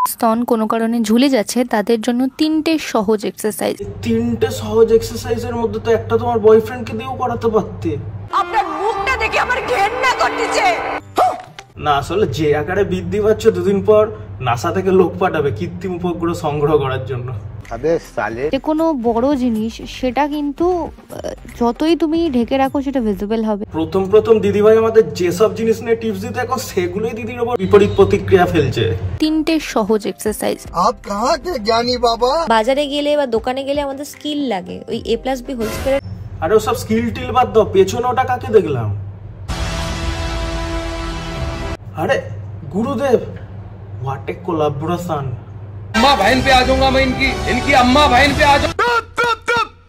স্তন কোনো কারণে ঝুলে যাচ্ছে তাদের জন্য 3টে সহজ এক্সারসাইজ। 3টে সহজ এক্সারসাইজের মধ্যে তো একটা তোমার বয়ফ্রেন্ডকে দিয়েও করাতে পারতে। আপনার মুখটা দেখে আমার ঘেন্না করতেছে। না আসলে যে আকারে বৃদ্ধি পাচ্ছে দুদিন পর নাসা থেকে লোক পাঠাবে কৃত্রিম উপগ্রহ সংগ্রহ করার জন্য। যে কোনো বড় জিনিস সেটা কিন্তু যতই তুমি ঢেকে রাখো সেটা ভিজিবল হবে। প্রথম দিদিভাই আমাদের যেসব জিনিস নিয়ে টিপস দিতে এখন সেগুলোই দিদির উপর বিপরীত প্রতিক্রিয়া ফেলছে। 3টে সহজ এক্সারসাইজ। आप कहाँ थे ज्ञानी बाबा? বাজারে গেলে বা দোকানে গেলে আমাদের স্কিল লাগে, ওই A+B হোল স্কয়ার। আরে ওসব স্কিল টিল বাদ দাও, পেছনে ওটা কাকে দেখলাম? अरे गुरुदेव व्हाट ए कोलैबोरेशन। अम्मा बहन पे आ जाऊंगा मैं, इनकी अम्मा बहन पे आ जाऊंगा।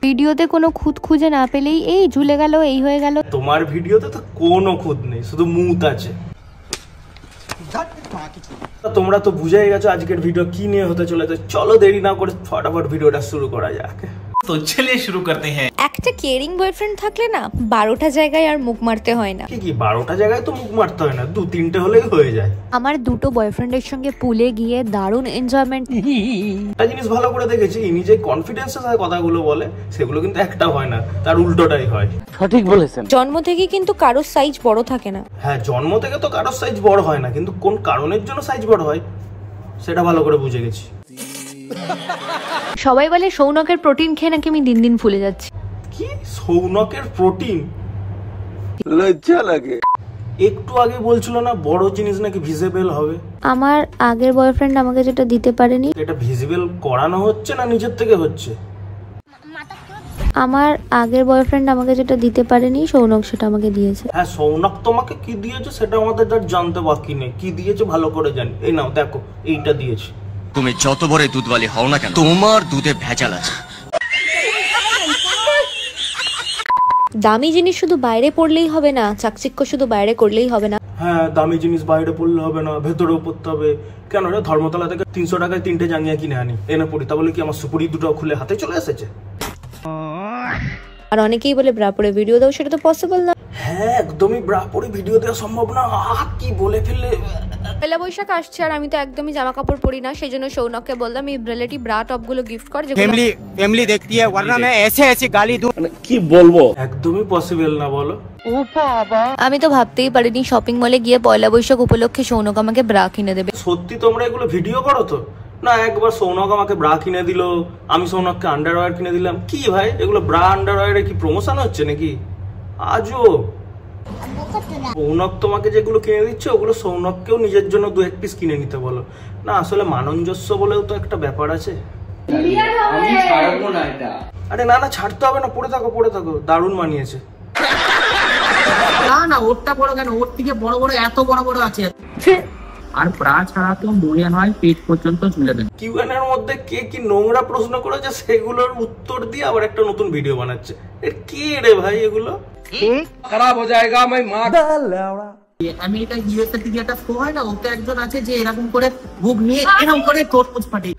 ভিডিওতে কোনো খুঁত খুঁজে না পেলেই এই ঝুলে গেল, এই হয়ে গেল। তোমার ভিডিওতে তো কোনো খুঁত নেই, শুধু মুত আছে। তোমরা তো বুঝেই গেছো আজকের ভিডিও কি নিয়ে হতে চলেছে। চলো দেরি না করে ফটাফট ভিডিওটা শুরু করা যাক। তো চলিए शुरू करते हैं। একটা কেয়ারিং বয়ফ্রেন্ড থাকলে না 12টা জায়গায় আর মুখ মারতে হয় না। কি 12টা জায়গায় তো মুখ মারতে হয় না, 2-3টে হলেই হয়ে যায়। আমার দুটো বয়ফ্রেন্ডের সঙ্গে পুলে গিয়ে দারুণ এনজয়মেন্ট। একটা জিনিস ভালো করে দেখেছি, ইনি যে কনফিডেন্সের সাথে কথাগুলো বলে সেগুলো কিন্তু একটা হয় না, তার উল্টোটাই হয়। সঠিক বলেছেন। জন্ম থেকে কিন্তু কারোর সাইজ বড় থাকে না। হ্যাঁ, জন্ম থেকে তো কারোর সাইজ বড় হয় না, কিন্তু কোন কারণের জন্য সাইজ বড় হয় সেটা ভালো করে বুঝে গেছি। সবাই বলে সৌনকের প্রোটিন খেয়ে নাকি আমি দিন দিন ফুলে যাচ্ছি। কি সৌনকের প্রোটিন? लज्जा लगे। একটু আগে বলছিল না বড় জিনিস নাকি ভিজিবল হবে। আমার আগের বয়ফ্রেন্ড আমাকে যেটা দিতে পারেনি, এটা ভিজিবল করানো হচ্ছে না নিজের থেকে হচ্ছে? আমার আগের বয়ফ্রেন্ড আমাকে যেটা দিতে পারেনি সৌনক সেটা আমাকে দিয়েছে। হ্যাঁ, সৌনক তোমাকে কি দিয়েছে সেটা আমাদের আর জানতে বাকি নেই। কি দিয়েছে ভালো করে জানি। এই নাও দেখো, এইটা দিয়েছে। তুমি যত বড় দুধওয়ালি হও না কেন, তোমার দুধে ভেজাল আছে। দামি জিনিস শুধু বাইরে পড়লেই হবে না, চাকচিক্য শুধু বাইরে করলেই হবে না। হ্যাঁ, দামি জিনিস বাইরে পড়লে হবে না, ভেতরেও পড়তে হবে। কেন রে, ধর্মতলা থেকে 300 টাকায় 3টে জাঙ্গিয়া কিনে আনি, এনে পড়ি, তা বলে কি আমার সুপুরি দুটো খুলে হাতে চলে এসেছে? আর অনেকেই বলে ব্রা পরে ভিডিও দাও, সেটা তো পসিবল না। হ্যাঁ, একদমই ব্রা পরে ভিডিও দেওয়া সম্ভব না। কি বলে ফেললে। পয়লা বৈশাখ আসছে আর আমি তো একদমই জামা কাপড় পরি না, সেই জন্য সৌনককে বললাম এই রিলেটিভ ব্রা টপ গুলো গিফট কর। फैमिली देखती है वरना मैं ऐसे गाली दूं। কি বলবো? একদমই পসিবল না বলো। আমি তো ভাবতেই পারিনি শপিং মলে গিয়ে পয়লা বৈশাখ উপলক্ষে সৌনক আমাকে ব্রা কিনে দেবে। সত্যি তোমরা এগুলো ভিডিও করো তো? না, একবার সৌনক আমাকে ব্রা কিনে দিল, আমি সৌনককে আন্ডারওয়্যার কিনে দিলাম। কি ভাই, এগুলো ব্রা আন্ডারওয়্যারে কি প্রমোশন হচ্ছে নাকি? আজও সৌনক তোমাকে যেগুলো কিনে দিচ্ছে ওগুলো সৌনককেও নিজের জন্য 2-1 পিস কিনে নিতে বলো না। আসলে মানঞ্জস্য বলেও তো একটা ব্যাপার আছে। আমি ছাড়বো না এটা। আরে না, ছাড়তে হবে না, পড়ে থাকো, দারুণ মানিয়েছে। না ওরটা বড় কেন, ওর থেকে বড় বড় এত বড় বড় আছে। আর ব্রা ছাড়া তো মনে হয় পেট পর্যন্ত ঝুলে দেবে। কিউএন এর মধ্যে কে কি নোংরা প্রশ্ন করেছে সেগুলোর উত্তর দিয়ে আবার একটা নতুন ভিডিও বানাচ্ছে। এর কি রে ভাই এগুলো? খারাপ হয়ে যায়গা मैं मां। আমেরিকায় ইউএসএ থেকে একটা শো হয় না, ওতে একজন আছে যে এরকম করে বুক নিয়ে এরকম করে তরমুজ ফাটে।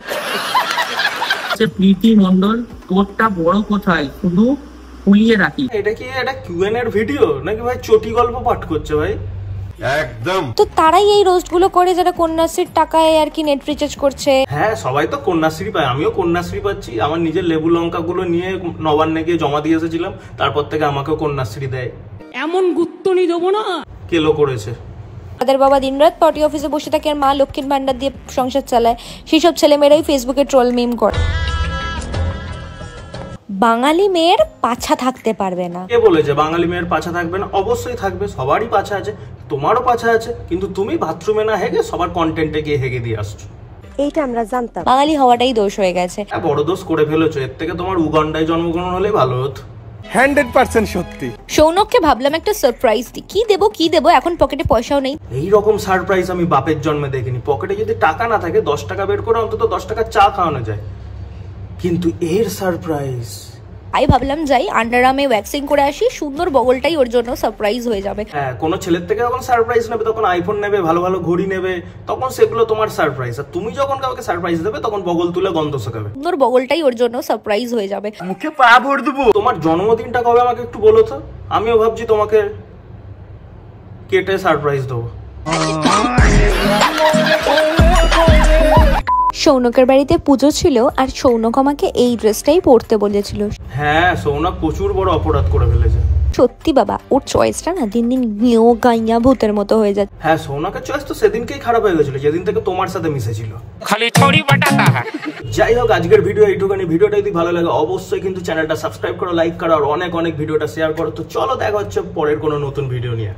প্রীতি মণ্ডল, তোরটা বড় কোথায়, শুধু ফুলিয়ে রাখি। এটা কি একটা কিউএন এর ভিডিও নাকি ভাই চটি গল্প পাঠ করছে ভাই? একদম। তো তারাই এই রোস্ট গুলো করে যারা কন্যাশ্রীর টাকায় আর কি নেট রিচার্জ করছে। হ্যাঁ, সবাই তো কন্যাশ্রী পায়, আমিও কন্যাশ্রী পাচ্ছি। আমার নিজের লেবু লঙ্কা গুলো নিয়ে নবান্নে গিয়ে জমা দিয়ে এসেছিলাম, তারপর থেকে আমাকেও কন্যাশ্রী দেয়। এমন গুত্তনি দেবো না। কেলো করেছে। তাদের বাবা দিনরাত পার্টি অফিসে বসে থাকে আর মা লক্ষ্মীর ভান্ডার দিয়ে সংসার চালায়। সেই সব ছেলেমেয়েরাই ফেসবুকে ট্রোল মিম করে। বাঙালি মেয়ের পাছা থাকতে পারবে না। কে বলেছে বাঙালি মেয়ের পাছা থাকবে না? অবশ্যই থাকবে, সবারই পাছা আছে, তোমারও পাছা আছে, কিন্তু তুমি বাথরুমে না হেগে সবার কন্টেন্টে গিয়ে হেগে দিয়ে আসছো। এইটা আমরা জানতাম। বাঙালি হওয়াটাই দোষ হয়ে গেছে। বড় দোষ করে ফেলেছো। এর থেকে তোমার উগান্ডায় জন্মগ্রহণ হলে ভালো হতো। 100% সত্যি। সৌনককে ভাবলাম একটা সারপ্রাইজ দিই, কি দেবো এখন পকেটে পয়সাও নেই। এই রকম সারপ্রাইজ আমি বাপের জন্মে দেখিনি। পকেটে যদি টাকা না থাকে 10 টাকা বের করে অন্তত 10 টাকা চা খাওয়ানো যায়, কিন্তু এর সারপ্রাইজ। আমি ভাবলাম যাই আন্ডারআর্মে ওয়্যাক্সিং করে আসি, সুন্দর বগলটাই ওর জন্য সারপ্রাইজ হয়ে যাবে। হ্যাঁ, কোনো ছেলের থেকে যখন সারপ্রাইজ নেবে তখন আইফোন নেবে, ভালো ভালো ঘড়ি নেবে, তখন সেগুলো তোমার সারপ্রাইজ। আর তুমি যখন কাউকে সারপ্রাইজ দেবে তখন বগল তুলে গন্ধ শেখাবে। সুন্দর বগলটাই ওর জন্য সারপ্রাইজ হয়ে যাবে। মুখে পা ভরে দেবো। তোমার জন্মদিনটা কবে আমাকে একটু বলো তো, আমিও ভাবছি তোমাকে কেটে সারপ্রাইজ দেবো। সৌনকের বাড়িতে পুজো ছিল আর সৌনক আমাকে এই ড্রেসটাই পরতে বলেছিল। হ্যাঁ, সৌনক প্রচুর বড় অপরাধ করে ফেলেছে। সত্যি বাবা, ওর চয়েসটা না দিন দিন গিয়েও গাইয়া ভূতের মতো হয়ে যাচ্ছে। হ্যাঁ, সৌনকের চয়েস তো সেদিনকেই খারাপ হয়ে গেছিল যেদিন থেকে তোমার সাথে মিশেছিল। खाली छोड़ी बटाता है। যাই হোক, আজকের ভিডিও এইটুখানি। ভিডিওটা যদি ভালো লাগে অবশ্যই কিন্তু চ্যানেলটা সাবস্ক্রাইব করো, লাইক করো আর অনেক অনেক ভিডিওটা শেয়ার করো। তো চলো দেখা হচ্ছে পরের কোনো নতুন ভিডিও নিয়ে।